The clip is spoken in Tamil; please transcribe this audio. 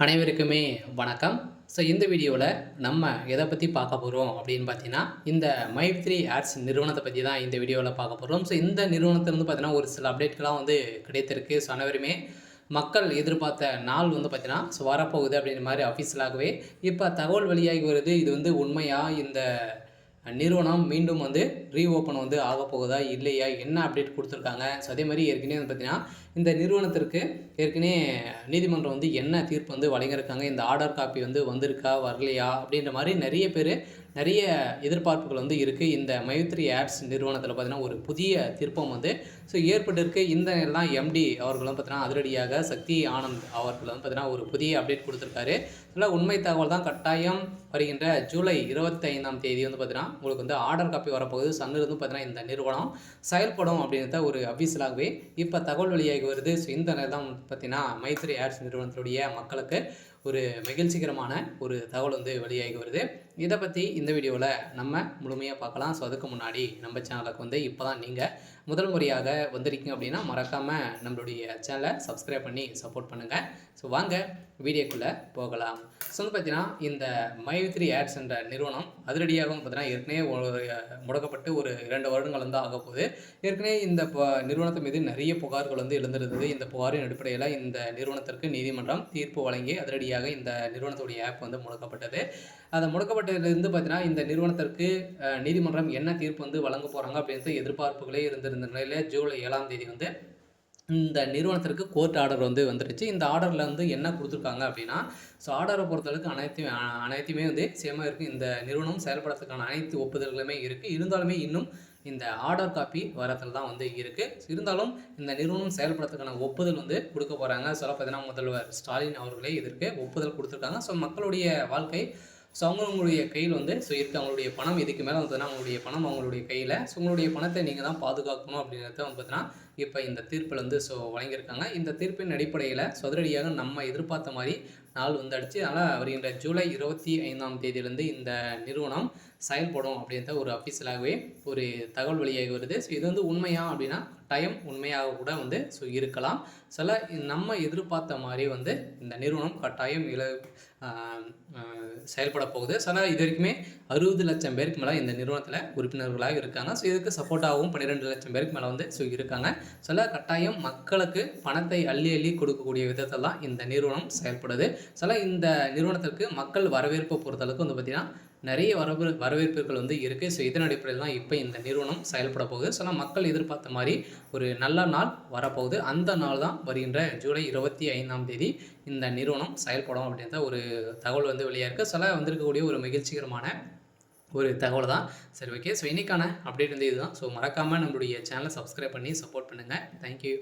அனைவருக்குமே வணக்கம். ஸோ இந்த வீடியோவில் நம்ம எதை பற்றி பார்க்க போகிறோம் அப்படின்னு பார்த்தீங்கன்னா, இந்த மைத்ரி ஆட்ஸ் நிறுவனத்தை பற்றி தான் இந்த வீடியோவில் பார்க்க போகிறோம். ஸோ இந்த நிறுவனத்திலிருந்து பார்த்தீங்கன்னா ஒரு சில அப்டேட்கள்லாம் கிடைத்திருக்கு. ஸோ அனைவருமே மக்கள் எதிர்பார்த்த நாள் பார்த்தீங்கன்னா வரப்போகுது அப்படின்ற மாதிரி அஃபீஷியலாகவே இப்போ தகவல் வெளியாகி வருது. இது உண்மையா? இந்த நிறுவனம் மீண்டும் ரீஓப்பன் ஆகப்போகுதா இல்லையா, என்ன அப்டேட் கொடுத்துருக்காங்க? ஸோ அதே மாதிரி ஏற்கனவே பார்த்தீங்கன்னா இந்த நிறுவனத்திற்கு ஏற்கனவே நீதிமன்றம் என்ன தீர்ப்பு வழங்கியிருக்காங்க, இந்த ஆர்டர் காப்பி வந்திருக்கா வரலையா அப்படின்ற மாதிரி நிறைய பேர் நிறைய எதிர்பார்ப்புகள் இருக்குது. இந்த மைத்ரி ஆட்ஸ் நிறுவனத்தில் பார்த்தீங்கன்னா ஒரு புதிய திருப்பம் ஸோ ஏற்பட்டிருக்கு. இந்த எல்லாம் எம்டி அவர்களும் பார்த்தீங்கன்னா அதிரடியாக சக்தி ஆனந்த் அவர்கள் பார்த்தீங்கன்னா ஒரு புதிய அப்டேட் கொடுத்துருக்காரு. இதில் உண்மை தகவல் தான். கட்டாயம் வருகின்ற ஜூலை 25ஆம் தேதி பார்த்தீங்கன்னா உங்களுக்கு ஆர்டர் காப்பி வரப்போகுது. சன்னிலிருந்து பார்த்தீங்கன்னா இந்த நிறுவனம் செயல்படும் அப்படின்றத ஒரு அஃபீஷியலாகவே இப்போ தகவல் வெளியாகி வருது. ஸோ இந்த நேரம் தான் பார்த்தீங்கன்னா மைத்ரி ஆட்ஸ் நிறுவனத்துடைய மக்களுக்கு ஒரு மகிழ்ச்சிகரமான ஒரு தகவல் வெளியாகி வருது. இதை பற்றி இந்த வீடியோவில் நம்ம முழுமையாக பார்க்கலாம். ஸோ அதுக்கு முன்னாடி நம்ம சேனலுக்கு இப்போ தான் நீங்கள் முதல் முறையாக வந்திருக்கீங்க அப்படின்னா மறக்காமல் நம்மளுடைய சேனலை சப்ஸ்கிரைப் பண்ணி சப்போர்ட் பண்ணுங்கள். ஸோ வாங்க வீடியோக்குள்ளே போகலாம். ஸோ பார்த்தீங்கன்னா இந்த மைத்ரி ஆட்ஸ் என்ற நிறுவனம் அதிரடியாக பார்த்தீங்கன்னா ஏற்கனவே முடக்கப்பட்டு ஒரு 2 வருடங்கள் ஆக போகுது. ஏற்கனவே இந்த நிறுவனத்தின் மீது நிறைய புகார்கள் எழுந்திருந்தது. இந்த புகாரின் அடிப்படையில் இந்த நிறுவனத்திற்கு நீதிமன்றம் தீர்ப்பு வழங்கி அதிரடியாக இந்த நிறுவனத்துடைய ஆப் முடக்கப்பட்டது. அதை முடக்கப்பட்டதிலிருந்து பார்த்தீங்கன்னா இந்த நிறுவனத்திற்கு நீதிமன்றம் என்ன தீர்ப்பு வழங்க போகிறாங்க அப்படின்றது எதிர்பார்ப்புகளே இருந்திருந்த நிலையில் ஜூலை 7ஆம் தேதி இந்த நிறுவனத்திற்கு கோர்ட் ஆர்டர் வந்துடுச்சு. இந்த ஆர்டரில் என்ன கொடுத்துருக்காங்க அப்படின்னா, ஸோ ஆர்டரை பொறுத்தளவுக்கு அனைத்துமே சேமாக இருக்குது. இந்த நிறுவனம் செயல்படுறதுக்கான அனைத்து ஒப்புதல்களுமே இருக்குது. இருந்தாலுமே இன்னும் இந்த ஆர்டர் காப்பி வரத்தில் தான் இருக்குது. இருந்தாலும் இந்த நிறுவனம் செயல்படுறதுக்கான ஒப்புதல் கொடுக்க போகிறாங்க. சொல்ல பார்த்தீங்கன்னா முதல்வர் ஸ்டாலின் அவர்களே இதற்கு ஒப்புதல் கொடுத்துருக்காங்க. ஸோ மக்களுடைய வாழ்க்கை ஸோ அவங்களுடைய கையில் ஸோ இருக்குது. அவங்களுடைய பணம் இதுக்கு மேலே அவங்களுடைய பணம் அவங்களுடைய கையில். ஸோ உங்களுடைய பணத்தை நீங்கள் தான் பாதுகாக்கணும் அப்படின்றத பார்த்தீங்கன்னா இப்போ இந்த தீர்ப்பில் ஸோ வழங்கியிருக்காங்க. இந்த தீர்ப்பின் அடிப்படையில் அதிரடியாக நம்ம எதிர்பார்த்த மாதிரி நாள் அடிச்சு. அதனால் வருகின்ற ஜூலை 25ஆம் தேதியிலேருந்து இந்த நிறுவனம் செயல்படும் அப்படின்ற ஒரு அஃபீஷியலாகவே ஒரு தகவல் வெளியாகி வருது. ஸோ இது உண்மையா அப்படின்னா டைம் உண்மையாக கூட ஸோ இருக்கலாம். சில நம்ம எதிர்பார்த்த மாதிரி இந்த நிறுவனம் கட்டாயம் செயல்பட போகுது. சில இது வரைக்குமே 60 லட்சம் பேருக்கு மேலே இந்த நிறுவனத்தில் உறுப்பினர்களாக இருக்காங்க. ஸோ இதுக்கு சப்போர்ட்டாகவும் 12 லட்சம் பேருக்கு மேலே ஸோ இருக்காங்க. சில கட்டாயம் மக்களுக்கு பணத்தை அள்ளி அள்ளி கொடுக்கக்கூடிய விதத்தில் தான் இந்த நிறுவனம் செயல்படுது. சில இந்த நிறுவனத்திற்கு மக்கள் வரவேற்பை பொறுத்தளவுக்கு பார்த்திங்கன்னா நிறைய வரவேற்புகள் இருக்குது. ஸோ இதன் அடிப்படையில் தான் இப்போ இந்த நிறுவனம் செயல்பட போகுது. ஸோ மக்கள் எதிர்பார்த்த மாதிரி ஒரு நல்ல நாள் வரப்போகுது. அந்த நாள் தான் வருகின்ற ஜூலை 25ஆம் தேதி இந்த நிறுவனம் செயல்படும் அப்படின்ற ஒரு தகவல் வெளியாக இருக்குது. சில வந்திருக்கக்கூடிய ஒரு மகிழ்ச்சிகரமான ஒரு தகவல் தான். சரி, ஓகே. ஸோ இன்றைக்கான அப்டேட் இதுதான். ஸோ மறக்காமல் நம்மளுடைய சேனலை சப்ஸ்கிரைப் பண்ணி சப்போர்ட் பண்ணுங்கள். தேங்க்யூ.